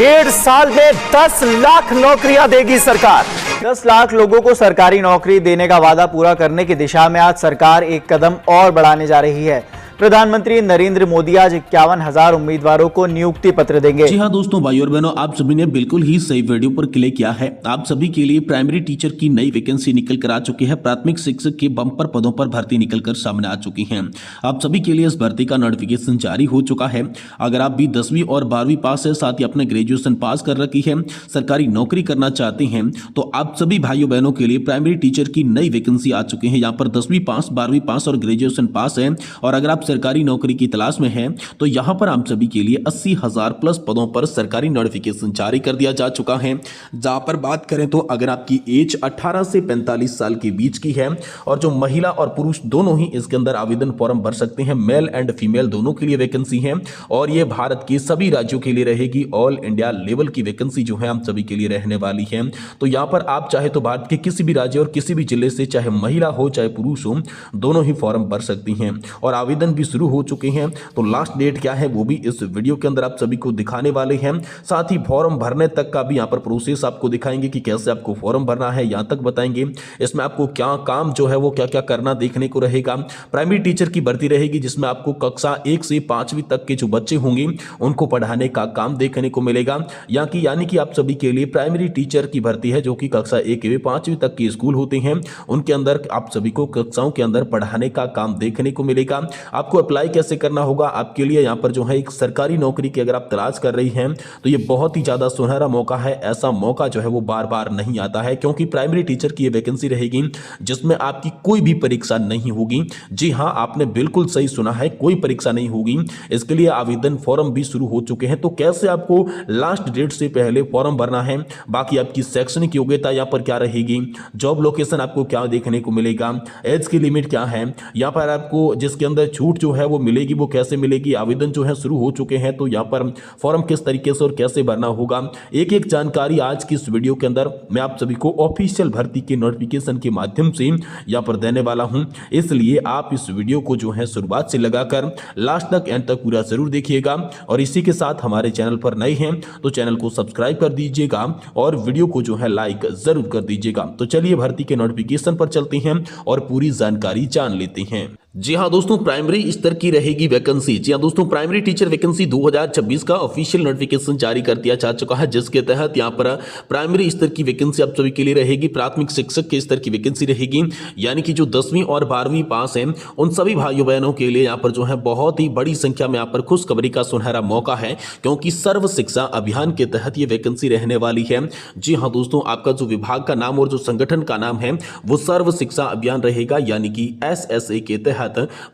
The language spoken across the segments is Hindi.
1.5 साल में 10 लाख नौकरियां देगी सरकार। 10 लाख लोगों को सरकारी नौकरी देने का वादा पूरा करने की दिशा में आज सरकार एक कदम और बढ़ाने जा रही है। प्रधानमंत्री नरेंद्र मोदी आज 51,000 उम्मीदवारों को नियुक्ति पत्र देंगे। जी हाँ दोस्तों, भाइयों और बहनों, आप सभी ने बिल्कुल ही सही वीडियो पर क्लिक किया है। आप सभी के लिए प्राइमरी टीचर की नई वैकेंसी निकल कर आ चुकी है। प्राथमिक शिक्षक के बम्पर पदों पर भर्ती निकलकर सामने आ चुकी है। आप सभी के लिए इस भर्ती का नोटिफिकेशन जारी हो चुका है। अगर आप भी 10वीं और 12वीं पास है, साथ ही अपने ग्रेजुएशन पास कर रखी है, सरकारी नौकरी करना चाहते हैं, तो आप सभी भाइयों बहनों के लिए प्राइमरी टीचर की नई वैकेंसी आ चुकी है। यहाँ पर 10वीं पास, 12वीं पास और ग्रेजुएशन पास है, और अगर आप सरकारी नौकरी की तलाश में हैं तो यहां पर आप सभी के लिए 80,000 प्लस पदों पर सरकारी नोटिफिकेशन जारी कर दिया जा चुका है। जहां पर बात करें तो अगर आपकी एज 18 से 45 साल के बीच की है, और जो महिला और पुरुष दोनों ही इसके अंदर आवेदन फॉर्म भर सकते हैं, मेल एंड फीमेल दोनों के लिए वैकेंसी है, और यह भारत के सभी राज्यों के लिए रहेगी। ऑल इंडिया लेवल की वैकेंसी जो है आप सभी के लिए रहने वाली है। तो यहां पर आप चाहे तो भारत के किसी भी राज्य और किसी भी जिले से, चाहे महिला हो चाहे पुरुष हो, दोनों ही फॉर्म भर सकती हैं, और आवेदन भी शुरू हो चुके हैं। तो लास्ट डेट क्या है वो भी इस वीडियो के अंदर आप सभी को दिखाने वाले हैं। साथ ही फॉर्म भरने तक का भी यहां पर प्रोसेस आपको दिखाएंगे कि कैसे आपको फॉर्म भरना है, यहां तक बताएंगे। इसमें आपको क्या काम जो है वो क्या क्या करना देखने को रहेगा। प्राइमरी टीचर की भर्ती रहेगी जिसमें आपको कक्षा 1 से 5वीं तक के जो बच्चे होंगे उनको पढ़ाने का काम देखने को मिलेगा। यानी कि आप सभी के लिए प्राइमरी टीचर की भर्ती है जो कि कक्षा 1 से 5वीं तक के स्कूल होते हैं, उनके अंदर आप सभी को कक्षाओं के अंदर पढ़ाने का काम देखने को मिलेगा। आपको अप्लाई कैसे करना होगा, आपके लिए यहां पर जो है एक सरकारी नौकरी की अगर आप तलाश कर रही हैं तो ये बहुत ही ज्यादा सुनहरा मौका है। ऐसा मौका जो है वो बार बार नहीं आता है, क्योंकि प्राइमरी टीचर की ये वैकेंसी रहेगी जिसमें आपकी कोई भी परीक्षा नहीं होगी। जी हां, आपने बिल्कुल सही सुना है, कोई परीक्षा नहीं होगी। इसके लिए आवेदन फॉर्म भी शुरू हो चुके हैं। तो कैसे आपको लास्ट डेट से पहले फॉर्म भरना है, बाकी आपकी शैक्षणिक योग्यता यहां पर क्या रहेगी, जॉब लोकेशन आपको क्या देखने को मिलेगा, एज की लिमिट क्या है, यहां पर आपको जिसके अंदर छूट जो है वो मिलेगी वो कैसे मिलेगी, आवेदन जो है शुरू हो चुके हैं। तो यहां पर फॉर्म किस तरीके से और कैसे भरना होगा, एक एक जानकारी आज की इस वीडियो के अंदर मैं आप सभी को ऑफिशियल भर्ती के नोटिफिकेशन के माध्यम से यहां पर देने वाला हूं। इसलिए आप इस वीडियो को जो है शुरुआत से लगाकर लास्ट तक, एंड तक पूरा जरूर देखिएगा। और इसी के साथ हमारे चैनल पर नए हैं तो चैनल को सब्सक्राइब कर दीजिएगा और वीडियो को जो है लाइक जरूर कर दीजिएगा। तो चलिए भर्ती के नोटिफिकेशन पर चलते हैं और पूरी जानकारी जान लेते हैं। जी हाँ दोस्तों, प्राइमरी स्तर की रहेगी वैकेंसी। जी हाँ दोस्तों, प्राइमरी टीचर वैकेंसी 2026 का ऑफिशियल नोटिफिकेशन जारी कर दिया जा चुका है, जिसके तहत यहाँ पर प्राइमरी स्तर की वैकेंसी आप सभी के लिए रहेगी। प्राथमिक शिक्षक के स्तर की वैकेंसी रहेगी, यानी कि जो 10वीं और 12वीं पास हैं उन सभी भाइयों बहनों के लिए यहाँ पर जो है बहुत ही बड़ी संख्या में यहाँ पर खुशखबरी का सुनहरा मौका है, क्योंकि सर्व शिक्षा अभियान के तहत ये वैकेंसी रहने वाली है। जी हाँ दोस्तों, आपका जो विभाग का नाम और जो संगठन का नाम है वो सर्व शिक्षा अभियान रहेगा, यानी कि SSA के तहत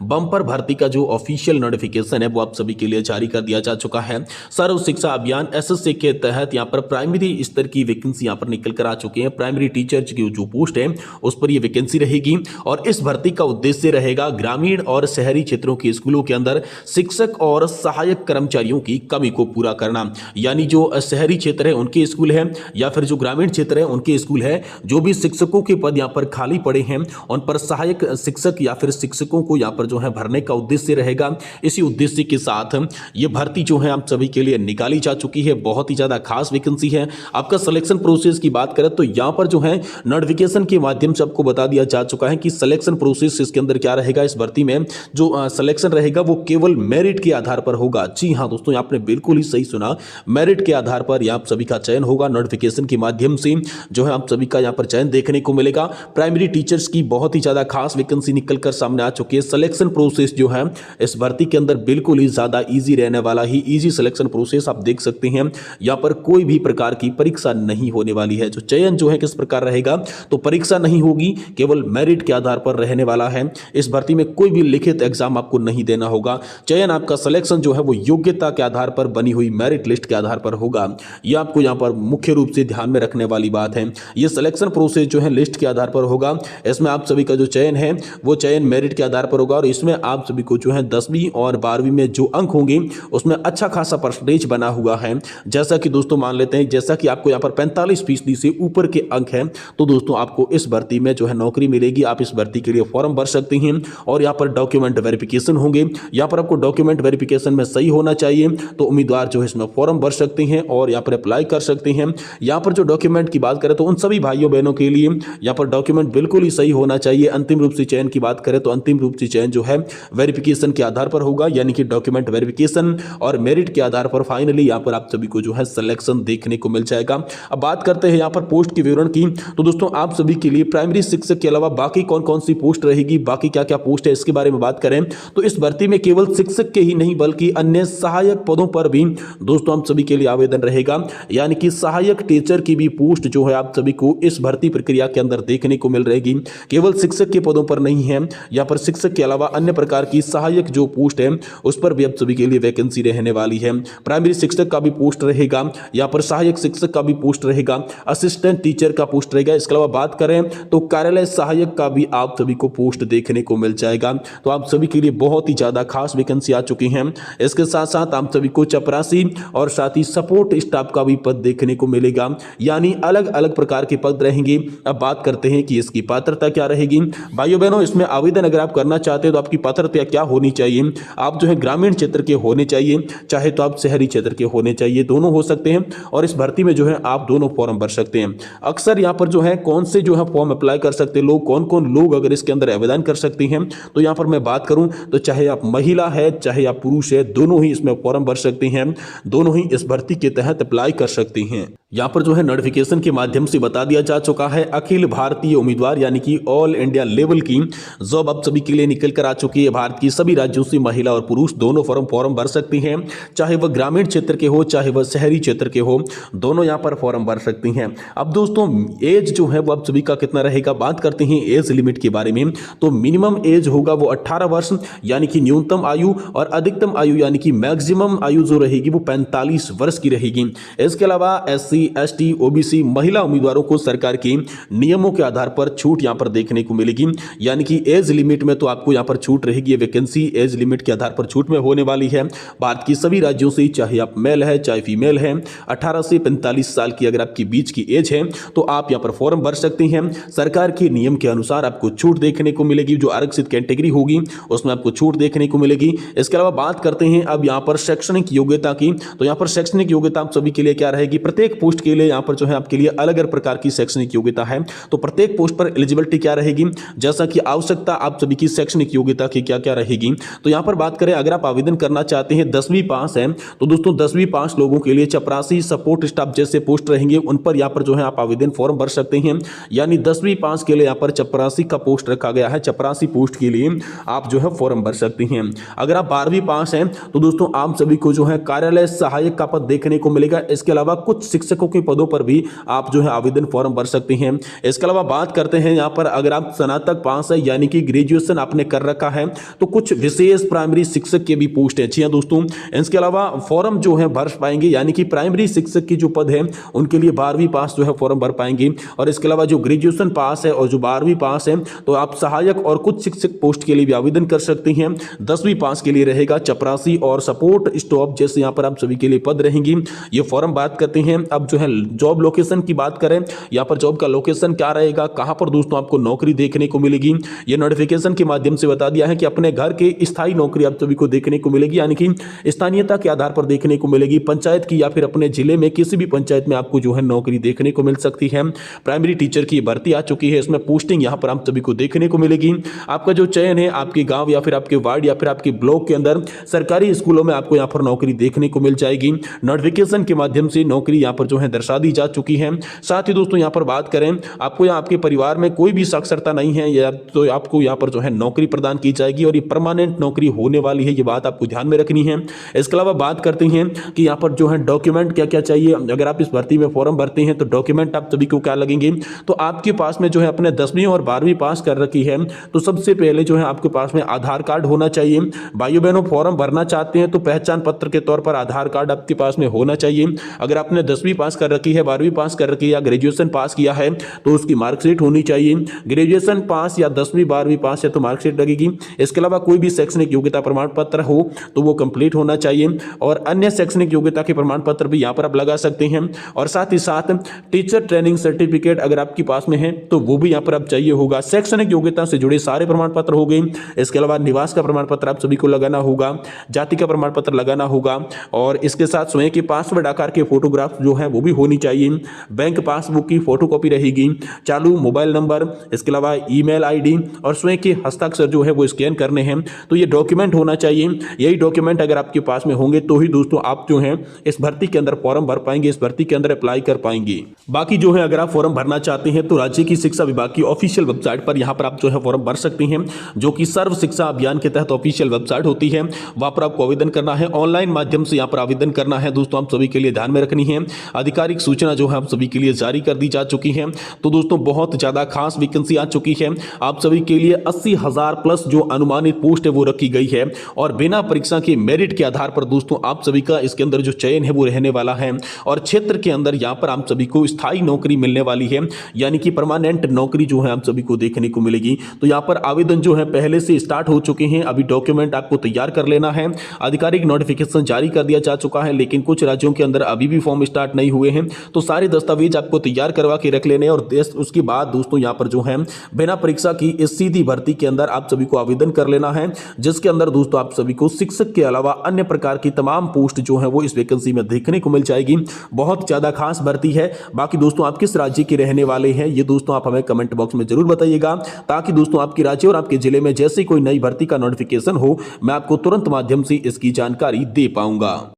बम्पर भर्ती का जो ऑफिशियल नोटिफिकेशन है वो आप सभी के लिए जारी कर दिया जा चुका है। सर्व शिक्षा अभियान SSA के तहत यहां पर प्राइमरी स्तर की वैकेंसी यहां पर निकल कर आ चुकी है। प्राइमरी टीचर की जो पोस्ट है उस पर यह वैकेंसी रहेगी, और इस भर्ती का उद्देश्य रहेगा ग्रामीण और शहरी क्षेत्रों के स्कूलों के अंदर शिक्षक और सहायक कर्मचारियों की कमी को पूरा करना। यानी जो शहरी क्षेत्र है उनके स्कूल है, या फिर जो ग्रामीण क्षेत्र है उनके स्कूल है, जो भी शिक्षकों के पद यहां पर खाली पड़े हैं उन पर सहायक शिक्षक या फिर शिक्षकों को यहाँ पर जो है भरने का उद्देश्य रहेगा। इसी उद्देश्य के साथ ये भर्ती जो है आप सभी के लिए निकाली जा चुकी है। बहुत ही ज्यादा खास वैकेंसी है। आपका सिलेक्शन प्रोसेस की बात करें तो यहाँ पर जो है नोटिफिकेशन के माध्यम से आपको बता दिया जा चुका है कि सिलेक्शन प्रोसेस इसके अंदर क्या रहेगा। इस भर्ती में जो सिलेक्शन रहेगा वो केवल मेरिट के आधार पर होगा। जी हाँ दोस्तों, आपने बिल्कुल ही सही सुना, मेरिट के आधार पर यहाँ सभी का चयन होगा। नोटिफिकेशन के माध्यम से जो है आप सभी का यहाँ पर चयन देखने को मिलेगा। प्राइमरी टीचर्स की बहुत ही ज्यादा खास वैकेंसी निकल कर सामने आ चुकी है। सिलेक्शन प्रोसेस जो है इस भर्ती के अंदर बिल्कुल ही ज्यादा इजी रहने वाला ही, इजी सिलेक्शन प्रोसेस आप देख सकते हैं। यहां पर कोई भी प्रकार की परीक्षा नहीं होने वाली है। जो चयन जो है किस प्रकार रहेगा, तो परीक्षा नहीं होगी, केवल मेरिट के आधार पर रहने वाला है। इस भर्ती में कोई भी लिखित एग्जाम आपको नहीं देना होगा। चयन आपका सिलेक्शन जो है वो योग्यता के आधार पर बनी हुई मेरिट लिस्ट के आधार पर होगा। यह आपको यहां पर मुख्य रूप से ध्यान में रखने वाली बात है। यह सिलेक्शन प्रोसेस जो है लिस्ट के आधार पर होगा। इसमें आप सभी का जो चयन है वो चयन मेरिट के आधार आधार पर होगा और इसमें आप सभी को जो है 10वीं और 12वीं में जो अंक होंगे उसमें अच्छा खासा परसेंटेज बना हुआ है। जैसा कि दोस्तों मान लेते हैं, जैसा कि आपको यहाँ पर 45% से ऊपर के अंक हैं तो दोस्तों आपको इस भर्ती में जो है नौकरी मिलेगी। आप इस भर्ती के लिए फॉर्म भर सकते हैं और यहाँ पर डॉक्यूमेंट वेरिफिकेशन होंगे। यहाँ पर आपको डॉक्यूमेंट वेरिफिकेशन में सही होना चाहिए तो उम्मीदवार जो है इसमें फॉर्म भर सकते हैं और यहाँ पर अप्लाई कर सकते हैं। यहाँ पर जो डॉक्यूमेंट की बात करें तो उन सभी भाइयों बहनों के लिए यहाँ पर डॉक्यूमेंट बिल्कुल ही सही होना चाहिए। अंतिम रूप से चयन की बात करें तो अंतिम रूप से चयन जो है वेरिफिकेशन के आधार पर होगा, यानी कि डॉक्यूमेंट वेरिफिकेशन और मेरिट के आधार पर फाइनली यहाँ पर आप सभी को जो है सिलेक्शन देखने को मिल जाएगा। अब बात करते हैं यहाँ पर पोस्ट के विवरण की, तो दोस्तों आप सभी के लिए प्राइमरी शिक्षक के अलावा बाकी कौन कौन सी पोस्ट रहेगी, बाकी क्या क्या पोस्ट है इसके बारे में बात करें तो इस भर्ती में केवल शिक्षक के ही नहीं बल्कि अन्य सहायक पदों पर भी दोस्तों हम सभी के लिए आवेदन रहेगा। यानी कि सहायक टीचर की भी पोस्ट जो है आप सभी को इस भर्ती प्रक्रिया के अंदर देखने को मिल रहेगी। केवल शिक्षक के पदों पर नहीं है, यहाँ पर शिक्षक के अलावा अन्य प्रकार की सहायक जो पोस्ट है उस पर भी आप सभी के लिए वैकेंसी रहने वाली है। प्राइमरी शिक्षक का भी पोस्ट रहेगा, यहाँ पर सहायक शिक्षक का भी पोस्ट रहेगा, असिस्टेंट टीचर का पोस्ट रहेगा। इसके अलावा बात करें तो कार्यालय सहायक का भी आप सभी को पोस्ट देखने को मिल जाएगा। तो आप सभी के लिए बहुत ही ज्यादा खास वैकेंसी आ चुकी है। इसके साथ साथ आप सभी को चपरासी और साथ ही सपोर्ट स्टाफ का भी पद देखने को मिलेगा, यानी अलग अलग प्रकार के पद रहेंगे। अब बात करते हैं कि इसकी पात्रता क्या रहेगी। भाइयों बहनों, इसमें आवेदन अगर आप करना चाहते हैं तो आपकी पात्रता क्या होनी चाहिए। आप जो है ग्रामीण क्षेत्र के होने चाहिए, चाहे तो आप शहरी क्षेत्र के होने चाहिए, दोनों हो सकते हैं और इस भर्ती में जो है आप दोनों फॉर्म भर सकते हैं। अक्सर यहाँ पर जो है कौन से जो है फॉर्म अप्लाई कर सकते हैं लोग, कौन कौन लोग अगर इसके अंदर आवेदन कर सकते हैं तो यहाँ पर मैं बात करूं तो चाहे आप महिला है चाहे आप पुरुष है, दोनों ही इसमें फॉर्म भर सकते हैं, दोनों ही इस भर्ती के तहत अप्लाई कर सकते हैं। यहाँ पर जो है नोटिफिकेशन के माध्यम से बता दिया जा चुका है अखिल भारतीय उम्मीदवार यानी कि ऑल इंडिया लेवल की जॉब आप सभी के लिए निकल कर आ चुकी है। भारत की सभी राज्यों से महिला और पुरुष दोनों फॉर्म भर सकती हैं, चाहे वह ग्रामीण क्षेत्र के हो चाहे वह शहरी क्षेत्र के हो, दोनों यहाँ पर फॉर्म भर सकती हैं। अब दोस्तों एज जो है वो आप सभी का कितना रहेगा, बात करते हैं एज लिमिट के बारे में। तो मिनिमम एज होगा वो 18 वर्ष यानी कि न्यूनतम आयु, और अधिकतम आयु यानी कि मैक्सिमम आयु जो रहेगी वो 45 वर्ष की रहेगी। इसके अलावा SC ST OBC महिला उम्मीदवारों को सरकार के नियमों के आधार पर छूट यहां पर देखने को मिलेगी, यानी कि एज लिमिट में तो आपको यहां पर छूट रहेगी। ये वैकेंसी एज लिमिट के आधार पर छूट में होने वाली है। भारत की सभी राज्यों से चाहे आप मेल है चाहे फीमेल है, 18 से 45 साल की अगर आपकी बीच की एज है तो आप यहां पर फॉर्म भर सकते हैं। सरकार के नियम के अनुसार आपको छूट देखने को मिलेगी, जो आरक्षित कैटेगरी होगी उसमें आपको छूट देखने को मिलेगी। इसके अलावा बात करते हैं अब यहां पर शैक्षणिक योग्यता की, तो यहां पर शैक्षणिक योग्यता आप सभी के लिए क्या रहेगी। प्रत्येक पोस्ट के लिए यहां पर जो है आपके लिए अलग अलग प्रकार की शैक्षणिक योग्यता है। तो प्रत्येक पोस्ट पर एलिजिबिलिटी क्या रहेगी, जैसा कि आवश्यकता आप सभी की शैक्षणिक योग्यता की क्या क्या रहेगी। तो यहां पर बात करें अगर आप आवेदन करना चाहते हैं 10वीं पास है तो दोस्तों 10वीं पास लोगों के लिए चपरासी सपोर्ट स्टाफ जैसे पोस्ट रहेंगे उन पर यहां पर जो है आप आवेदन फॉर्म भर सकते हैं। यानी 10वीं पास के लिए यहां पर चपरासी का पोस्ट रखा गया है, चपरासी पोस्ट के लिए आप जो है फॉर्म भर सकते हैं। अगर आप 12वीं पास हैं तो दोस्तों आप सभी को जो है कार्यालय सहायक का पद देखने को मिलेगा। इसके अलावा कुछ शिक्षकों के पदों पर भी आप जो है आवेदन फॉर्म भर सकते हैं। इसके अलावा बात करते हैं यहां पर अगर आप स्नातक पास है यानी कि ग्रेजुएशन आपने कर रखा है तो कुछ विशेष प्राइमरी शिक्षक के भी पोस्ट है। जी दोस्तों, इसके अलावा फॉर्म जो है भर पाएंगे, यानी कि प्राइमरी शिक्षक की जो पद है उनके लिए 12वीं पास जो है फॉर्म भर पाएंगे। और इसके अलावा जो ग्रेजुएशन पास है और जो 12वीं पास है तो आप सहायक और कुछ शिक्षक पोस्ट के लिए भी आवेदन कर सकते हैं। 10वीं पास के लिए रहेगा चपरासी और सपोर्ट स्टाफ जैसे यहां पर आप सभी के लिए पद रहेंगी। ये फॉर्म बात करते हैं अब जो है जॉब लोकेशन की बात करें, यहां पर जॉब का लोकेशन क्या रहेगा, कहां पर दोस्तों आपको नौकरी देखने को मिलेगी। ये नोटिफिकेशन के माध्यम से बता दिया है कि अपने घर के स्थायी नौकरी आप सभी को देखने को मिलेगी, यानी कि स्थानीयता के आधार पर देखने को मिलेगी। पंचायत की या फिर अपने जिले में किसी भी पंचायत में आपको जो है नौकरी देखने को मिल सकती है। प्राइमरी टीचर की भर्ती आ चुकी है, इसमें पोस्टिंग यहां पर आप सभी को देखने को मिलेगी। आपका जो चयन है आपके गांव या फिर आपके वार्ड या फिर आपके ब्लॉक के अंदर सरकारी स्कूलों में आपको यहां पर नौकरी देखने को मिल जाएगी। नोटिफिकेशन के माध्यम से नौकरी यहां पर जो है दर्शा दी जा चुकी है। साथ ही दोस्तों यहां पर बात करें आपको या आपके परिवार में कोई भी साक्षरता नहीं है या तो आपको यहां पर जो है नौकरी प्रदान की जाएगी और ये परमानेंट नौकरी होने वाली है, ये बात आपको ध्यान में रखनी है। इसके अलावा बात करते हैं कि यहां पर जो है डॉक्यूमेंट क्या क्या चाहिए। अगर आप इस भर्ती में फॉर्म भरते हैं तो डॉक्यूमेंट आप सभी को क्या लगेंगे, तो आपके पास में जो है अपने 10वीं और 12वीं पास कर रखी है तो सबसे पहले जो है आपके पास में आधार कार्ड होना चाहिए। भाइयों बहनों, फॉर्म भरना चाहते हैं तो पहचान पत्र के तौर पर आधार कार्ड आपके पास में होना चाहिए। अगर आपने 10वीं पास कर रखी है, 12वीं पास कर रखी है या ग्रेजुएशन पास किया है तो उसकी मार्कशीट होनी चाहिए। ग्रेजुएशन पास या 10वीं 12वीं पास है तो मार्कशीट लगेगी। इसके अलावा कोई भी शैक्षणिक योग्यता प्रमाण पत्र हो तो वो कंप्लीट होना चाहिए और अन्य शैक्षणिक योग्यता के प्रमाण पत्र भी यहाँ पर आप लगा सकते हैं। और साथ ही साथ टीचर ट्रेनिंग सर्टिफिकेट अगर आपके पास में है तो वो भी यहाँ पर आप चाहिए होगा। शैक्षणिक योग्यता से जुड़े सारे प्रमाण पत्र हो गए। इसके अलावा निवास का प्रमाण पत्र आप सभी को लगाना होगा, जाति का प्रमाण पत्र लगाना होगा और इसके साथ स्वयं के पासवर्ड आकार के फोटोग्राफ जो है वो भी होनी चाहिए। बैंक पासबुक की फोटोकॉपी रहेगी, चालू मोबाइल नंबर, इसके अलावा ईमेल आईडी और स्वयं के हस्ताक्षर जो है वो स्कैन करने हैं। तो ये डॉक्यूमेंट होना चाहिए। यही डॉक्यूमेंट अगर आपके पास में होंगे तो ही दोस्तों आप जो है इस भर्ती के अंदर फॉर्म भर पाएंगे, इस भर्ती के अंदर अप्लाई कर पाएंगे। बाकी जो है अगर आप फॉर्म भरना चाहते हैं तो राज्य की शिक्षा विभाग की ऑफिशियल वेबसाइट पर यहाँ पर आप जो है फॉर्म भर सकते हैं, जो कि सर्व शिक्षा अभियान के तहत ऑफिशियल वेबसाइट होती है। वहां पर आपको आवेदन करना है, ऑनलाइन माध्यम से यहाँ पर आवेदन करना है। दोस्तों आप सभी के लिए ध्यान में रखनी है, आधिकारिक सूचना जो है आप सभी के लिए जारी कर दी जा चुकी है। तो दोस्तों बहुत ज्यादा खास वैकेंसी आ चुकी है। आप सभी के लिए 80,000 प्लस जो अनुमानित पोस्ट है वो रखी गई है और बिना परीक्षा के मेरिट के आधार पर दोस्तों आप सभी का इसके अंदर जो चयन है वो रहने वाला है और क्षेत्र के अंदर यहाँ पर आप सभी को स्थायी नौकरी मिलने वाली है, यानी कि परमानेंट नौकरी जो है आप सभी को देखने को मिलेगी। तो यहाँ पर आवेदन जो है पहले से स्टार्ट हो चुके हैं। अभी डॉक्यूमेंट आपको तैयार कर लेना है। आधिकारिक नोटिफिकेशन जारी कर दिया जा चुका है, लेकिन कुछ राज्यों के अंदर अभी भी फॉर्म स्टार्ट नहीं हुए हैं। तो सारे दस्तावेज आपको तैयार करवा के रख लेने और उसके बाद दोस्तों यहाँ पर जो है बिना परीक्षा की इस सीधी भर्ती के अंदर आप सभी को आवेदन कर लेना है, जिसके अंदर दोस्तों आप सभी को शिक्षक के अलावा अन्य प्रकार की तमाम पोस्ट जो है वो इस वैकेंसी में देखने को मिल जाएगी। बहुत ज्यादा खास भर्ती है। बाकी दोस्तों आप किस राज्य के रहने वाले हैं ये दोस्तों आप हमें कमेंट बॉक्स में जरूर बताइएगा, ताकि दोस्तों आपके राज्य और आपके जिले में जैसे कोई नई भर्ती का नोटिफिकेशन हो मैं आपको तुरंत माध्यम से इसकी जानकारी दे पाऊंगा।